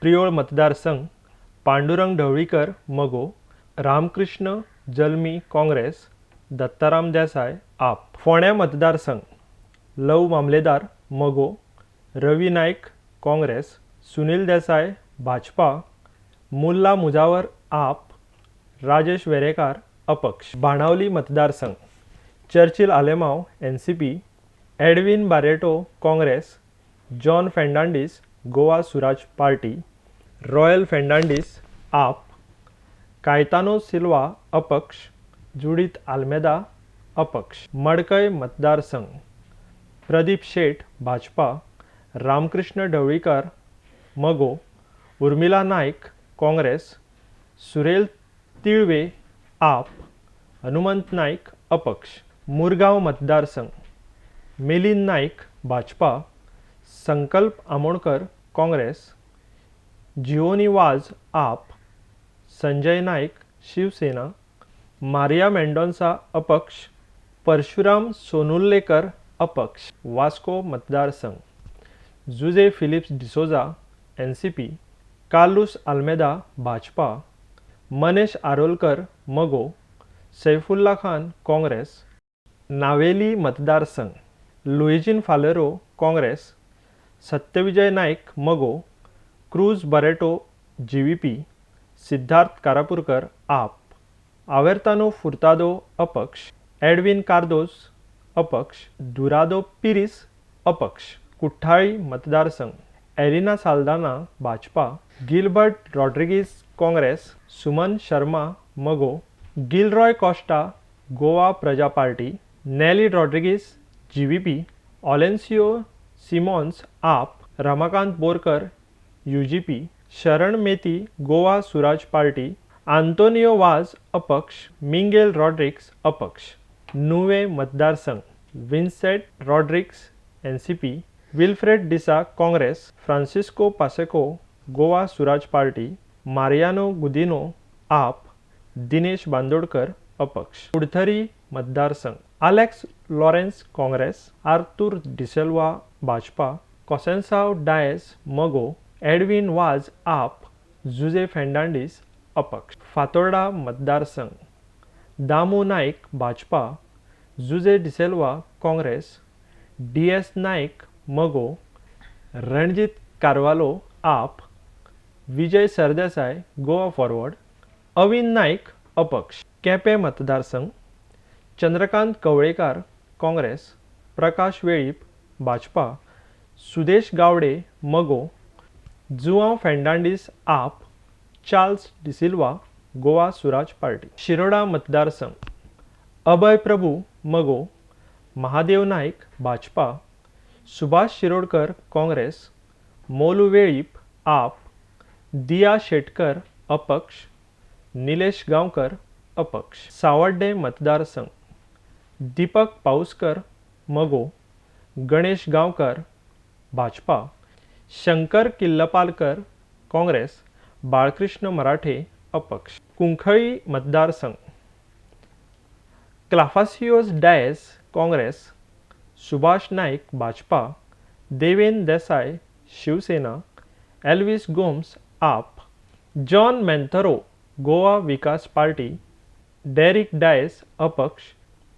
प्रियोळ मतदारसंघ पांडुरंग ढवळीकर मगो, रामकृष्ण जल्मी काँग्रेस, दत्ताराम देसाय आप. फोंड्या मतदारसंघ लव मामलेदार मगो, रवी नाईक काँग्रेस, सुनील देसाय भाजपा, मुल्ला मुजावर आप, राजेश वेरेकार अपक्ष. बाणावली मतदारसंघ Churchill Alemao NCP, Edwin Barreto Congress, John Fernandes Goa Swaraj party, royal Fernandes आप, कायतानो सिल्वा अपक्ष, जुडिथ आल्मेदा अपक्ष. मडकय मतदारसंघ प्रदीप शेठ भाजपा, रामकृष्ण ढवळीकर मगो, उर्मिला नाईक काँग्रेस, सुरेल तिळवे आप, हनुमंत नाईक अपक्ष. मुरगांव मतदारसंघ मिलिंद नाईक भाजपा, संकल्प आमोणकर काँग्रेस, जिओनी वाज आप, संजय नाईक शिवसेना, मारिया मेंडोन्सा अपक्ष, परशुराम सोनुल्लेकर अपक्ष. वास्को मतदारसंघ जुजे फिलिप्स डिसोजा एनसीपी, कार्लुस आल्मेदा भाजपा, मनेश आरोलकर मगो, सैफुल्ला खान काँग्रेस. नावेली मतदारसंघ लुइजिन फालेरो काँग्रेस, सत्यविजय नाईक मगो, क्रूज बारेटो जीवीपी, सिद्धार्थ कारापुरकर आप, आवेर्तानो फुर्तादो अपक्ष, एडविन कार्दोस अपक्ष, दुरादो पिरिस अपक्ष. कुठ्ठाळी मतदारसंघ एलिना साल्दाना भाजपा, गिलबर्ट रॉड्रिगीज काँग्रेस, सुमन शर्मा मगो, गिलरॉय कॉस्टा गोवा प्रजा पार्टी, नेली रॉड्रिगीज जीवीपी, ऑलेन्सियो सिमॉन्स आप, रमाकांत बोरकर यूजीपी, शरण मेती गोवा स्वराज पार्टी, आंतोनियो वाज अपक्ष, मिंगेल रॉड्रिक्स अपक्ष. नुवे मतदारसंघ विन्सेंट रॉड्रिक्स एनसीपी, विल्फ्रेड डिसा काँग्रेस, फ्रांसिस्को पासेको गोवा स्वराज पार्टी, मारियानो गुदिनो आप, दिनेश बांदोडकर अपक्ष. कुडथरी मतदारसंघ अलेक्स लॉरेन्स काँग्रेस, आर्थुर डिसेल्वा भाजपा, कॉसेन्साव डायस मगो, एडविन वाज आप, जुजे फेर्नांडीस अपक्ष. फातोर्डा मतदारसंघ दामू नाईक भाजपा, जुजे डिसेल्वा काँग्रेस, डीएस नाईक मगो, रणजित कारवालो आप, विजय सरदेसाय गोवा फॉरवर्ड, अविन नाईक अपक्ष. केपें मतदारसंघ चंद्रकांत कवळेकार काँग्रेस, प्रकाश वेळीप भाजपा, सुदेश गावडे मगो, जुआंव फेर्नांडीस आप, चार्ल्स डिसिल्वा गोवा स्वराज पार्टी. शिरोडा मतदारसंघ अभय प्रभू मगो, महादेव नाईक भाजपा, सुभाष शिरोडकर काँग्रेस, मोलू वेळीप आप, दिया शेटकर अपक्ष, निलेश गांवकर अपक्ष. सावर्डे मतदारसंघ दीपक पाउसकर मगो, गणेश गांवकर भाजपा, शंकर किल्लपालकर काँग्रेस, बाळकृष्ण मराठे अपक्ष. कुंखळी मतदारसंघ क्लाफासियोस डायस काँग्रेस, सुभाष नाईक भाजपा, देवेन देसाय शिवसेना, एल्विस गोम्स आप, जॉन मेंथरो गोवा विकास पार्टी, डेरिक डायस अपक्ष,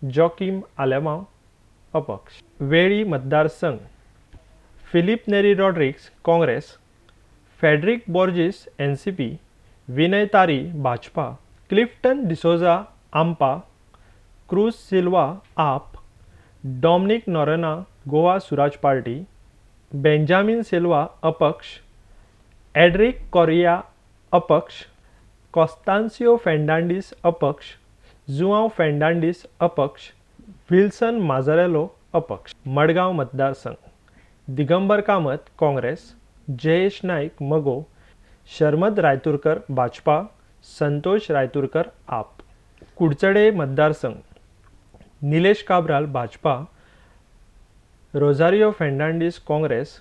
जॉकिम आलेमांव अपक्ष. वेळी मतदारसंघ फिलिप नेरी रॉड्रिक्स काँग्रेस, फेडरिक बोर्जिस एनसीपी, विनय तारी भाजपा, क्लिफ्टन डिसोजा आम्पा, क्रूज सिल्वा आप, डॉमिनिक नोरेना गोवा स्वराज पार्टी, बेंजामिन सिल्वा अपक्ष, एड्रिक कोरिया अपक्ष, कॉस्तान्सियो फेर्नांडीस अपक्ष, जुआंव फेर्नांडीस अपक्ष, विल्सन माझारेलो अपक्ष. मडगांव मतदारसंघ दिगंबर कामत काँग्रेस, जयेश नाईक मगो, शर्मद रायतुरकर भाजपा, संतोष रायतुरकर आप. कुडचडे मतदारसंघ निलेश काब्राल भाजपा, रोझारियो फेर्नांडीस काँग्रेस,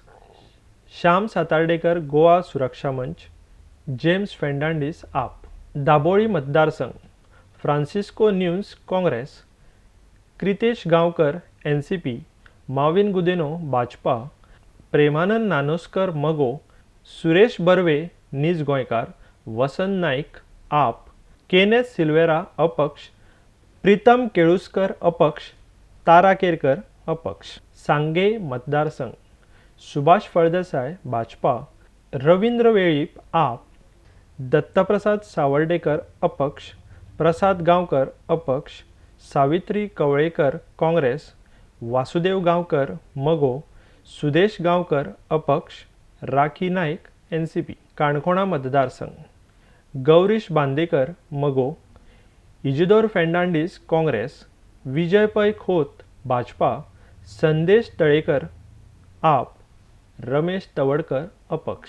श्याम सातार्डेकर गोवा सुरक्षा मंच, जेम्स फेर्नांडीस आप. दाबोळी मतदारसंघ फ्रांसिस्को न्यून्स काँग्रेस, क्रितेश गांवकर एनसीपी, माविन गुदिनो भाजपा, प्रेमानंद नानोस्कर मगो, सुरेश बर्वे नीज गोंयकार, वसंत नाईक आप, केनेथ सिल्वेरा अपक्ष, प्रीतम केळुस्कर अपक्ष, तारा केरकर अपक्ष. सांगे मतदारसंघ सुभाष फळदेसाय भाजपा, रवींद्र वेळीप आप, दत्तप्रसाद सावर्डेकर अपक्ष, प्रसाद गांवकर अपक्ष, सावित्री कवळेकर काँग्रेस, वासुदेव गांवकर मगो, सुदेश गांवकर अपक्ष, राखी नाईक एनसीपी. काणकोणा मतदारसंघ गौरीश बांदेकर मगो, इजिदोर फेर्नांडीस काँग्रेस, विजय पै खोत भाजपा, संदेश तळेकर आप, रमेश तवडकर अपक्ष.